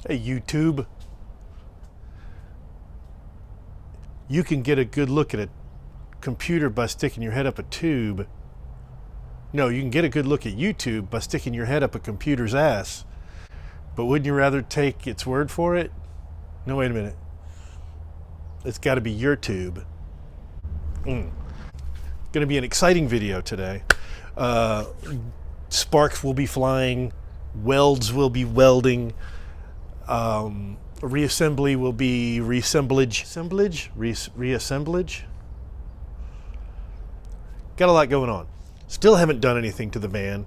Hey YouTube, you can get a good look at a computer by sticking your head up a tube. No, you can get a good look at YouTube by sticking your head up a computer's ass. But wouldn't you rather take its word for it? No, wait a minute. It's got to be your tube. Going to be an exciting video today. Sparks will be flying, welds will be welding, reassembly will be reassemblage. Got a lot going on. Still haven't done anything to the van.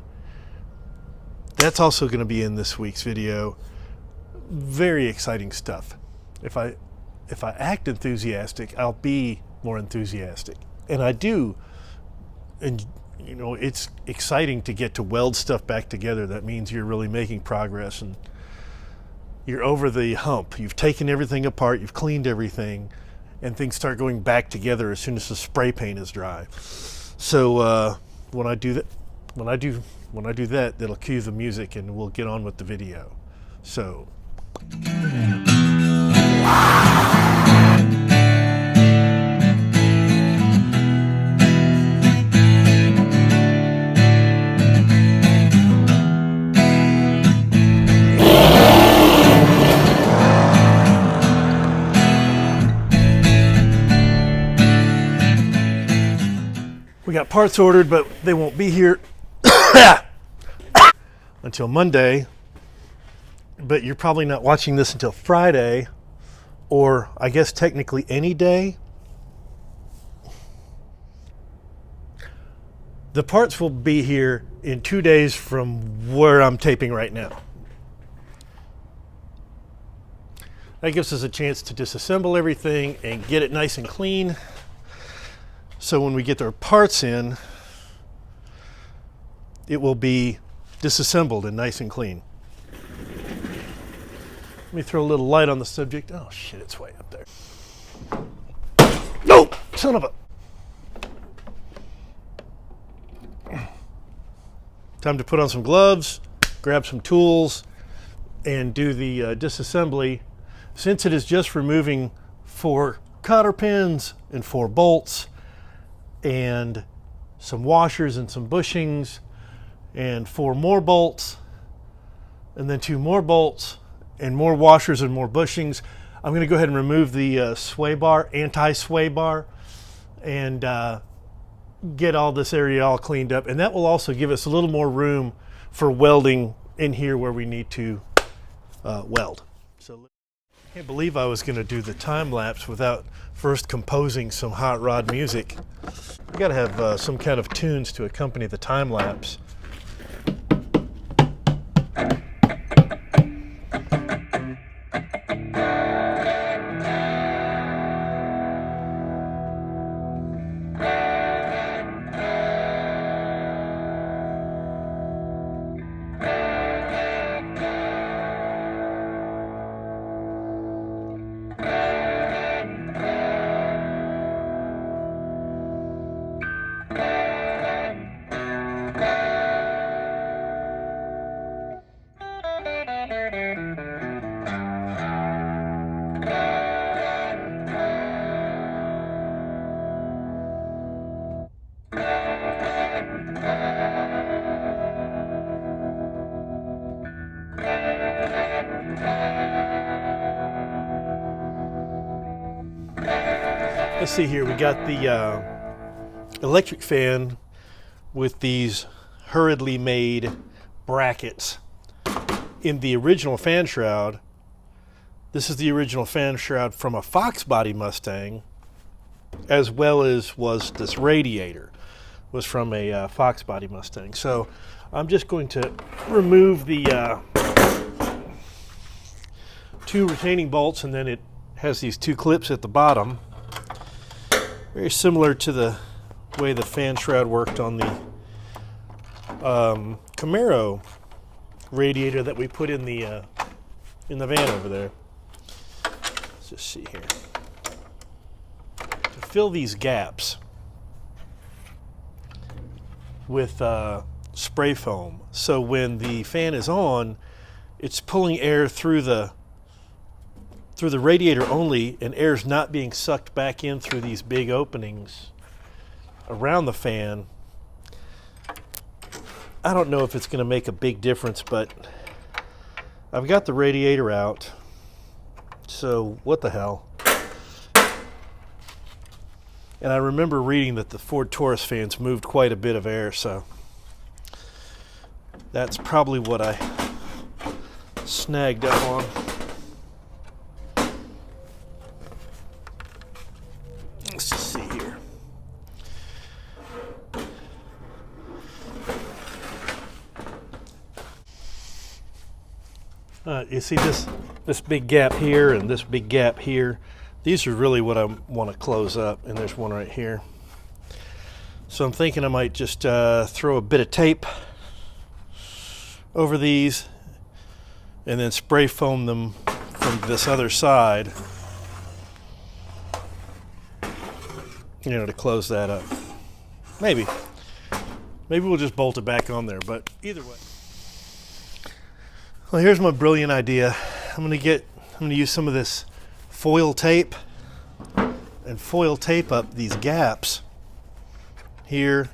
That's also going to be in this week's video. Very exciting stuff. If I act enthusiastic, I'll be more enthusiastic. And I do. And you know, it's exciting to get to weld stuff back together. That means you're really making progress and you're over the hump. You've taken everything apart, you've cleaned everything, and things start going back together as soon as the spray paint is dry. So when I do that, that'll cue the music and we'll get on with the video. So we got parts ordered, but they won't be here until Monday. But you're probably not watching this until Friday, or I guess technically any day. The parts will be here in 2 days from where I'm taping right now. That gives us a chance to disassemble everything and get it nice and clean. So when we get our parts in, it will be disassembled and nice and clean. Let me throw a little light on the subject. Oh shit, it's way up there. No, son of a. Time to put on some gloves, grab some tools, and do the disassembly. Since it is just removing 4 cotter pins and 4 bolts, and some washers and some bushings, and 4 more bolts, and then 2 more bolts, and more washers and more bushings. I'm going to go ahead and remove the sway bar, anti-sway bar, and get all this area all cleaned up. And that will also give us a little more room for welding in here where we need to weld. So I can't believe I was going to do the time lapse without first composing some hot rod music. We got to have some kind of tunes to accompany the time lapse. Let's see here, we got the electric fan with these hurriedly made brackets in the original fan shroud. This is the original fan shroud from a Fox body Mustang, as well as was this radiator was from a Fox body Mustang. So I'm just going to remove the 2 retaining bolts, and then it has these 2 clips at the bottom. Very similar to the way the fan shroud worked on the Camaro radiator that we put in the van over there. Let's just see here. To fill these gaps with spray foam, so when the fan is on, it's pulling air through the through the radiator only, and air's not being sucked back in through these big openings around the fan, I don't know if it's going to make a big difference, but I've got the radiator out, so what the hell. And I remember reading that the Ford Taurus fans moved quite a bit of air, so that's probably what I snagged up on. Let's just see here. You see this big gap here and this big gap here. These are really what I want to close up, and there's one right here. So I'm thinking I might just throw a bit of tape over these and then spray foam them from this other side, you know, to close that up. Maybe we'll just bolt it back on there, but either way. Well, here's my brilliant idea. I'm gonna use some of this foil tape and foil tape up these gaps here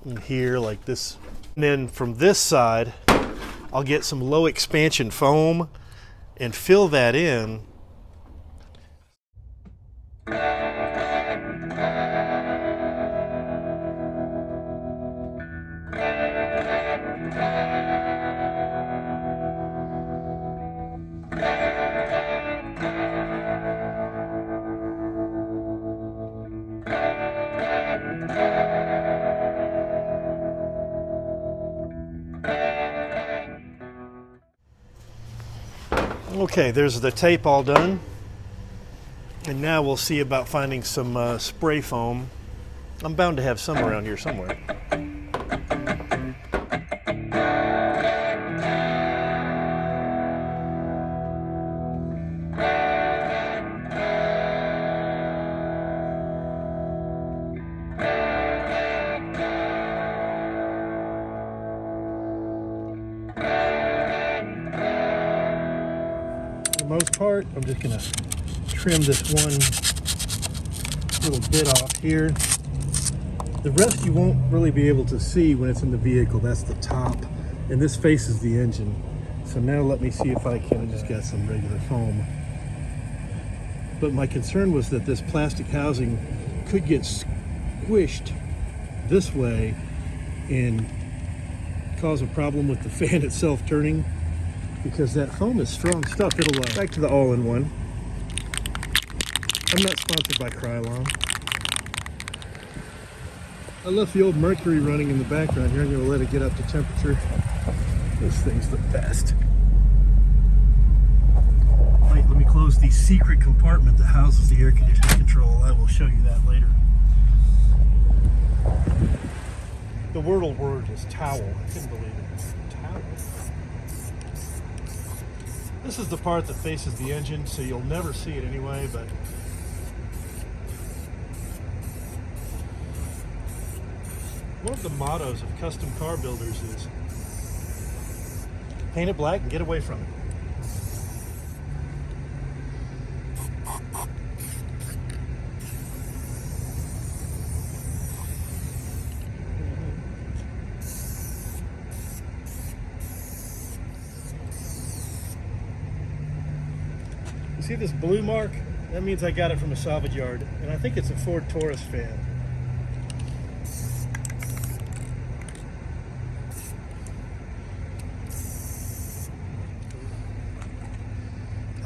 and here like this. And then from this side, I'll get some low expansion foam and fill that in. Okay, there's the tape all done. And now we'll see about finding some spray foam. I'm bound to have some around here somewhere. For the most part, I'm just gonna trim this one little bit off here. The rest you won't really be able to see when it's in the vehicle. That's the top, and this faces the engine. So now let me see if I can just get some regular foam. But my concern was that this plastic housing could get squished this way and cause a problem with the fan itself turning, because that foam is strong stuff. It'll back to the all-in-one. I'm not sponsored by Krylon. I left the old Mercury running in the background here. I'm going to let it get up to temperature. This thing's the best. Wait, let me close the secret compartment that houses the air conditioning control. I will show you that later. The Wordle word is towel. I couldn't believe it. Towel. This is the part that faces the engine, so you'll never see it anyway, but one of the mottos of custom car builders is paint it black and get away from it. You see this blue mark? That means I got it from a salvage yard, and I think it's a Ford Taurus fan.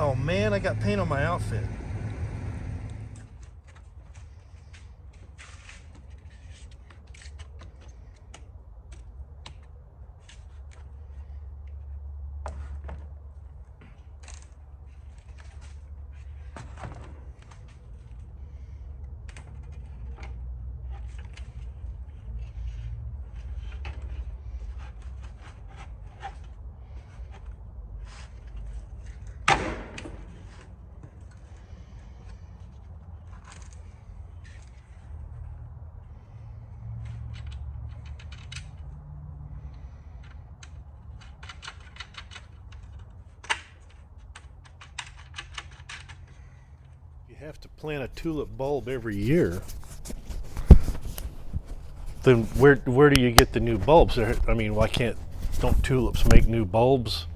Oh man, I got paint on my outfit. have to plant a tulip bulb every year, then where do you get the new bulbs? I mean, don't tulips make new bulbs?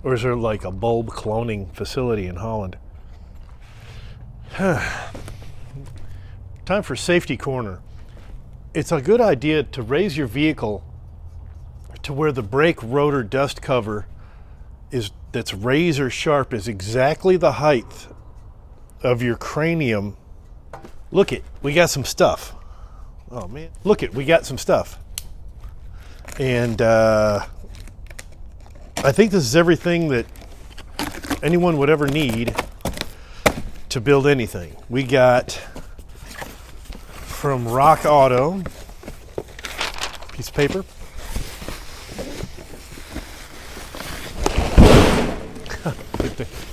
Or is there like a bulb cloning facility in Holland? Time for safety corner. It's a good idea to raise your vehicle to where the brake rotor dust cover that's razor sharp is exactly the height of your cranium. Look it, we got some stuff. Oh man, look it, we got some stuff. And I think this is everything that anyone would ever need to build anything. We got from Rock Auto, piece of paper.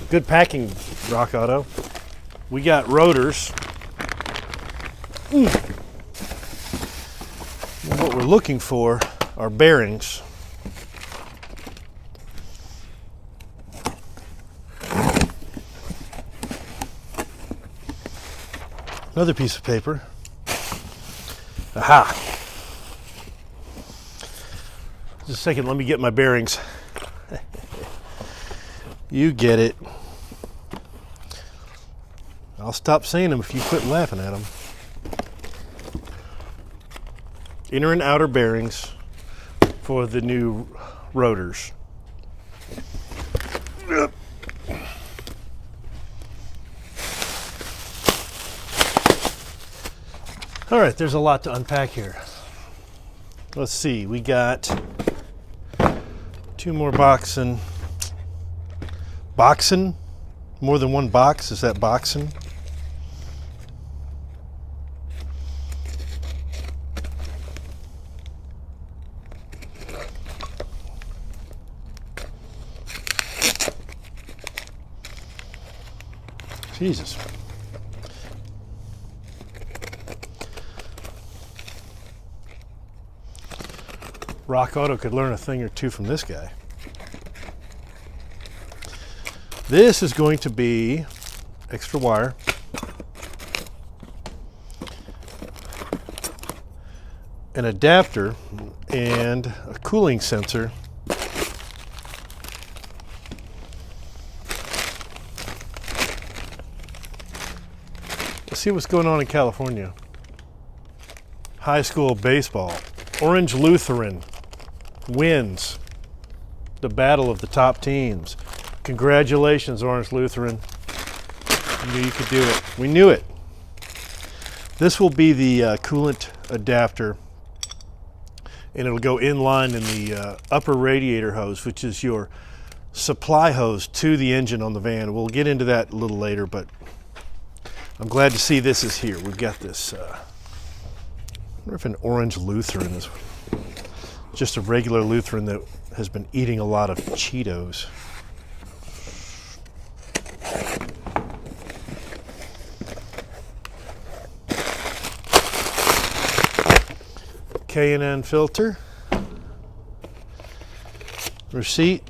Good packing, Rock Auto. We got rotors. What we're looking for are bearings. Another piece of paper. Aha! Just a second, let me get my bearings. You get it. I'll stop saying them if you quit laughing at them. Inner and outer bearings for the new rotors. All right, there's a lot to unpack here. Let's see, we got 2 more boxing. Boxing? More than one box? Is that boxing? Jesus. Rock Auto could learn a thing or two from this guy. This is going to be extra wire, an adapter, and a cooling sensor. Let's see what's going on in California. High school baseball. Orange Lutheran wins the battle of the top teams. Congratulations, Orange Lutheran. You knew you could do it. We knew it. This will be the coolant adapter, and it'll go in line in the upper radiator hose, which is your supply hose to the engine on the van. We'll get into that a little later, but I'm glad to see this is here. We've got this, I wonder if an Orange Lutheran is just a regular Lutheran that has been eating a lot of Cheetos. K&N filter, receipt.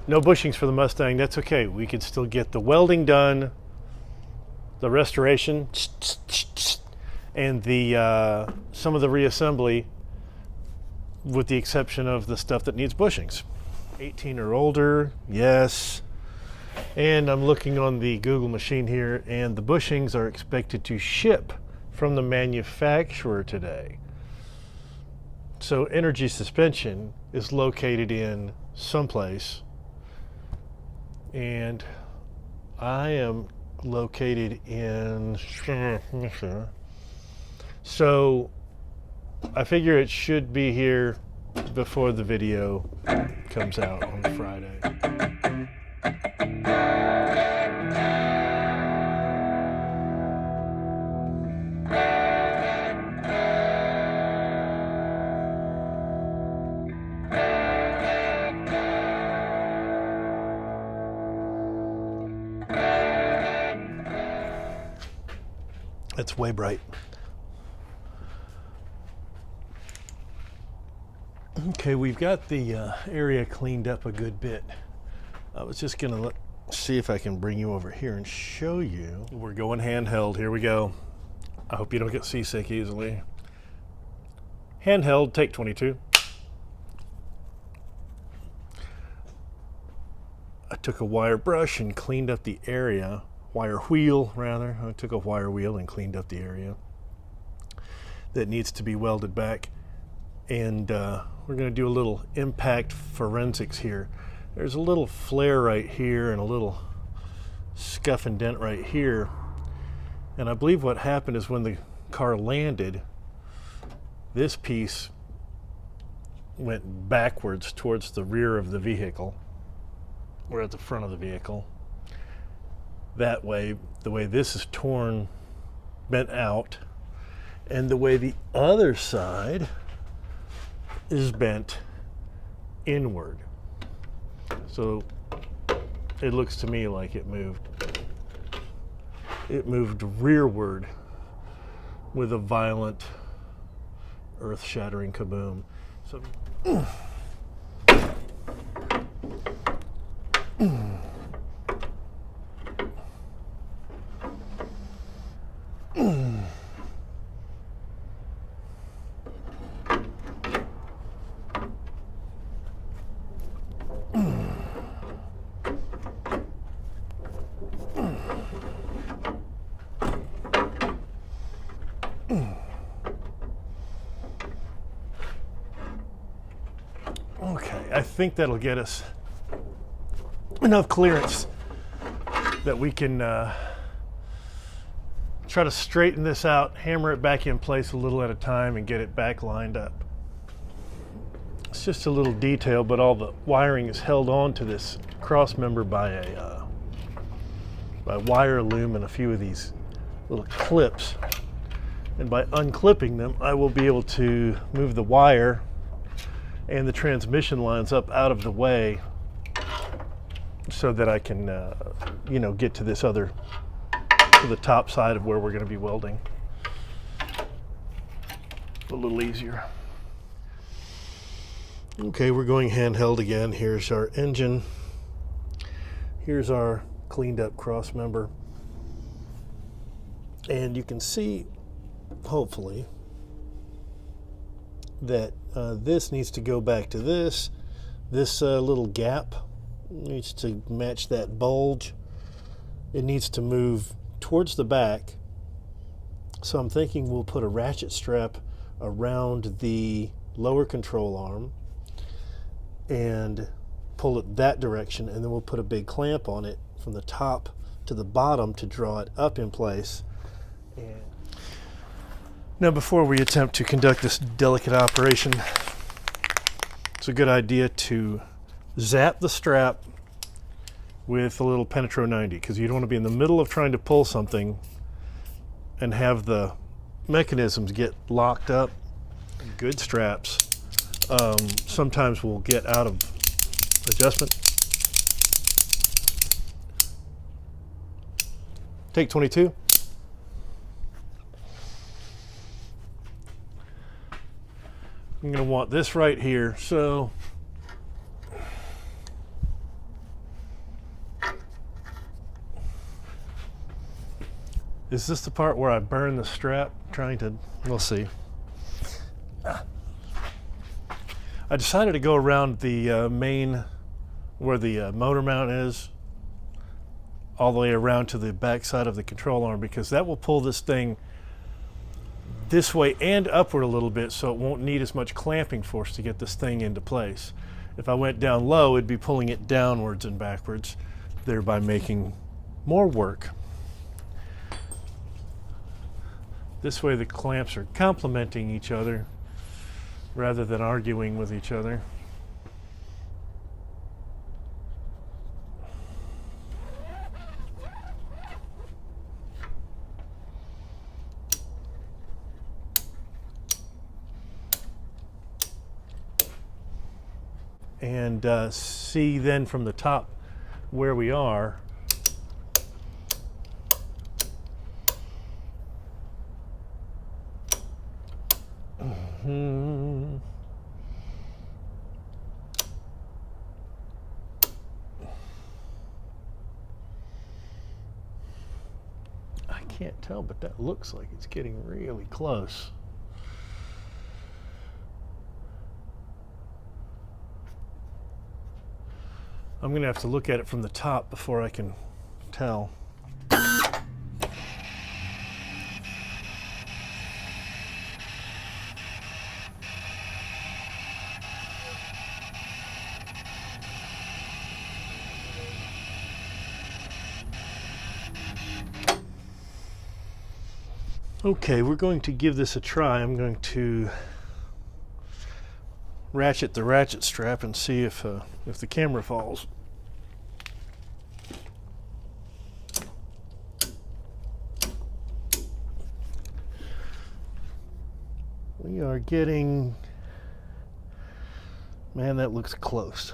No bushings for the Mustang. That's okay. We can still get the welding done, the restoration, and the some of the reassembly, with the exception of the stuff that needs bushings. 18 or older, yes. And I'm looking on the Google machine here, and the bushings are expected to ship from the manufacturer today. So Energy Suspension is located in someplace, and I am located in, so I figure it should be here before the video comes out on Friday. It's way bright. Okay, we've got the area cleaned up a good bit. I was just gonna see if I can bring you over here and show you. We're going handheld. Here we go. I hope you don't get seasick easily. Handheld, take 22. I took a wire brush and cleaned up the area. Wire wheel, rather. I took a wire wheel and cleaned up the area that needs to be welded back. And we're going to do a little impact forensics here. There's a little flare right here and a little scuff and dent right here. And I believe what happened is when the car landed, this piece went backwards towards the rear of the vehicle. We're at the front of the vehicle. That way, the way this is torn, bent out, and the way the other side is bent inward. So it looks to me like it moved rearward with a violent earth-shattering kaboom. So okay, I think that'll get us enough clearance that we can try to straighten this out, hammer it back in place a little at a time, and get it back lined up. It's just a little detail, but all the wiring is held on to this cross member by wire loom and a few of these little clips. And by unclipping them, I will be able to move the wire and the transmission lines up out of the way so that I can, get to this other, to the top side of where we're going to be welding. A little easier. Okay, we're going handheld again. Here's our engine. Here's our cleaned up cross member. And you can see, hopefully, that this needs to go back to this. This little gap needs to match that bulge. It needs to move towards the back. So I'm thinking we'll put a ratchet strap around the lower control arm and pull it that direction, and then we'll put a big clamp on it from the top to the bottom to draw it up in place. And now, before we attempt to conduct this delicate operation, it's a good idea to zap the strap with a little Penetro 90, because you don't want to be in the middle of trying to pull something and have the mechanisms get locked up. Good straps sometimes will get out of adjustment. Take 22. I'm going to want this right here. So is this the part where I burn the strap trying to, we'll see. I decided to go around the main, where the motor mount is, all the way around to the back side of the control arm, because that will pull this thing this way and upward a little bit, so it won't need as much clamping force to get this thing into place. If I went down low, it'd be pulling it downwards and backwards, thereby making more work. This way the clamps are complementing each other rather than arguing with each other. And see then from the top where we are. can't tell, but that looks like it's getting really close. I'm going to have to look at it from the top before I can tell. Okay, we're going to give this a try. I'm going to ratchet the ratchet strap and see if the camera falls. We are getting, man, that looks close.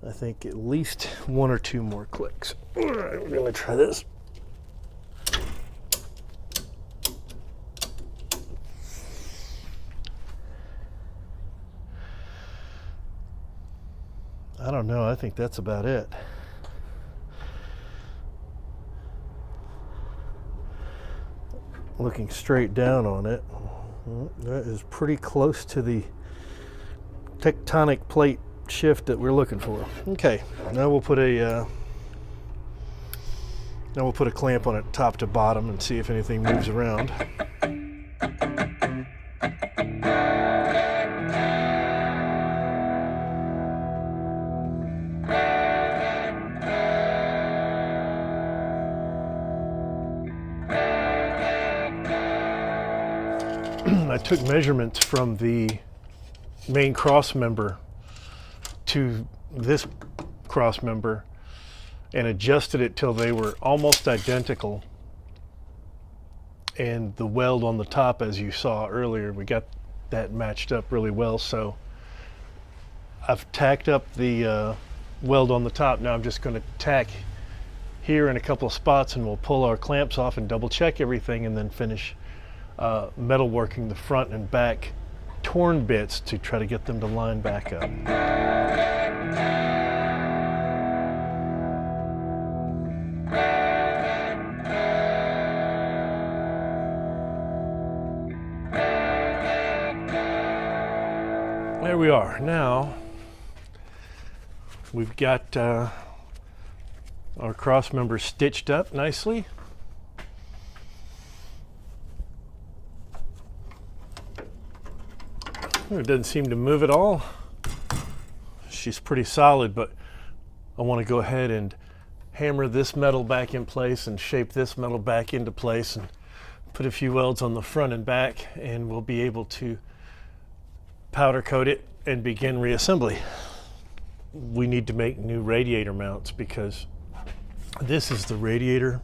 I think at least one or two more clicks. All right, we're gonna try this. I don't know, I think that's about it. Looking straight down on it, that is pretty close to the tectonic plate shift that we're looking for. Okay, now we'll put a clamp on it top to bottom and see if anything moves around. I took measurements from the main crossmember to this crossmember and adjusted it till they were almost identical, and the weld on the top, as you saw earlier, we got that matched up really well. So I've tacked up the weld on the top. Now I'm just going to tack here in a couple of spots, and we'll pull our clamps off and double check everything, and then finish metal working the front and back torn bits to try to get them to line back up. There we are. Now we've got our cross members stitched up nicely. It doesn't seem to move at all. She's pretty solid, but I want to go ahead and hammer this metal back in place and shape this metal back into place and put a few welds on the front and back, and we'll be able to powder coat it and begin reassembly. We need to make new radiator mounts because this is the radiator,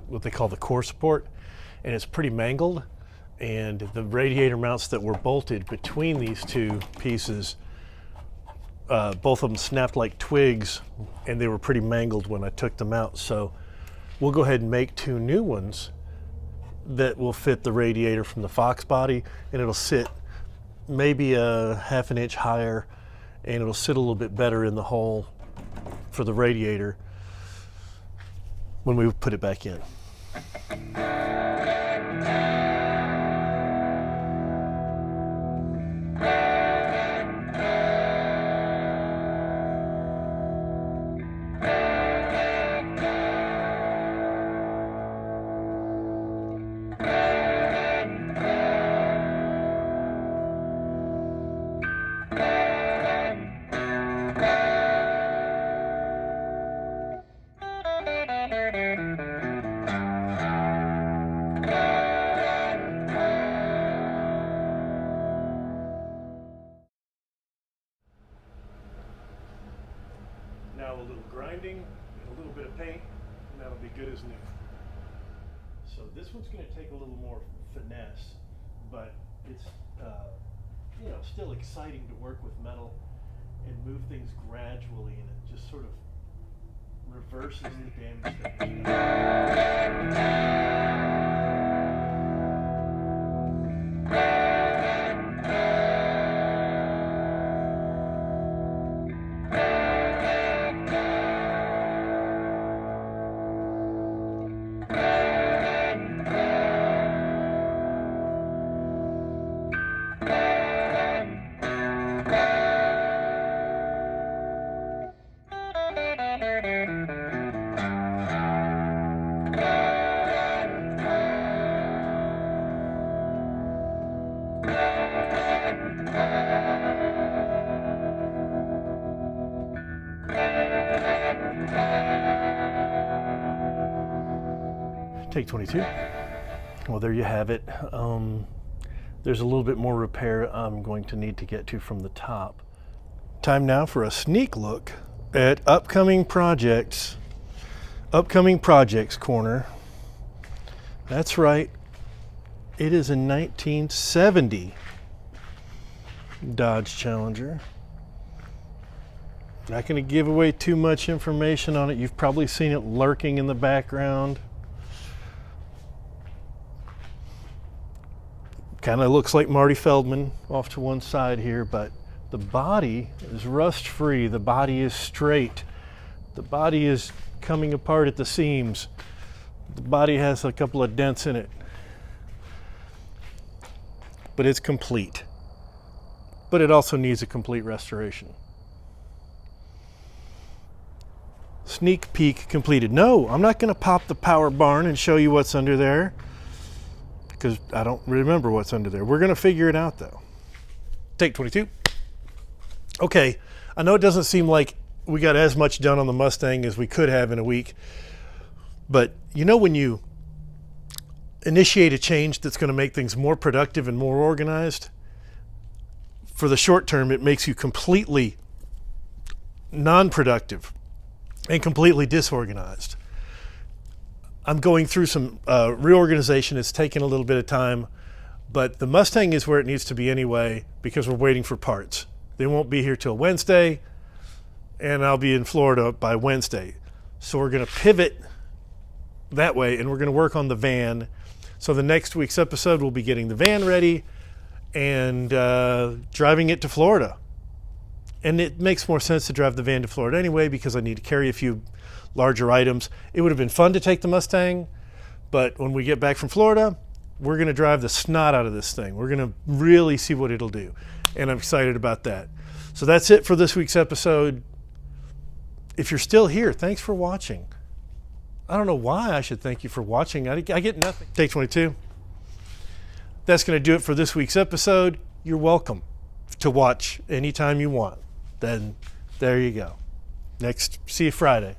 what they call the core support, and it's pretty mangled. And the radiator mounts that were bolted between these two pieces, both of them snapped like twigs, and they were pretty mangled when I took them out. So we'll go ahead and make two new ones that will fit the radiator from the Fox body, and it'll sit maybe a half an inch higher, and it'll sit a little bit better in the hole for the radiator when we put it back in. Now a little grinding and a little bit of paint, and that'll be good as new. So this one's going to take a little more finesse, but it's still exciting to work with metal and move things gradually, and it just sort of reverses the damage that was done. Take 22. Well, there you have it. There's a little bit more repair I'm going to need to get to from the top. Time now for a sneak look at upcoming projects. Upcoming projects corner. That's right. It is a 1970 Dodge Challenger. Not going to give away too much information on it. You've probably seen it lurking in the background. Kind of looks like Marty Feldman off to one side here, but the body is rust free. The body is straight. The body is coming apart at the seams. The body has a couple of dents in it, but it's complete. But it also needs a complete restoration. Sneak peek completed. No, I'm not going to pop the power barn and show you what's under there, because I don't remember what's under there. We're going to figure it out though. Take 22. Okay, I know it doesn't seem like we got as much done on the Mustang as we could have in a week, but you know when you initiate a change that's going to make things more productive and more organized, for the short term it makes you completely non-productive and completely disorganized. I'm going through some reorganization. It's taken a little bit of time, but the Mustang is where it needs to be anyway because we're waiting for parts. They won't be here till Wednesday, and I'll be in Florida by Wednesday. So we're going to pivot that way, and we're going to work on the van. So the next week's episode, we'll be getting the van ready and driving it to Florida. And it makes more sense to drive the van to Florida anyway because I need to carry a few larger items. It would have been fun to take the Mustang, but when we get back from Florida, we're going to drive the snot out of this thing. We're going to really see what it'll do, and I'm excited about that. So that's it for this week's episode. If you're still here, thanks for watching. I don't know why I should thank you for watching. I get nothing. Take 22. That's going to do it for this week's episode. You're welcome to watch anytime you want. Then there you go. See you Friday.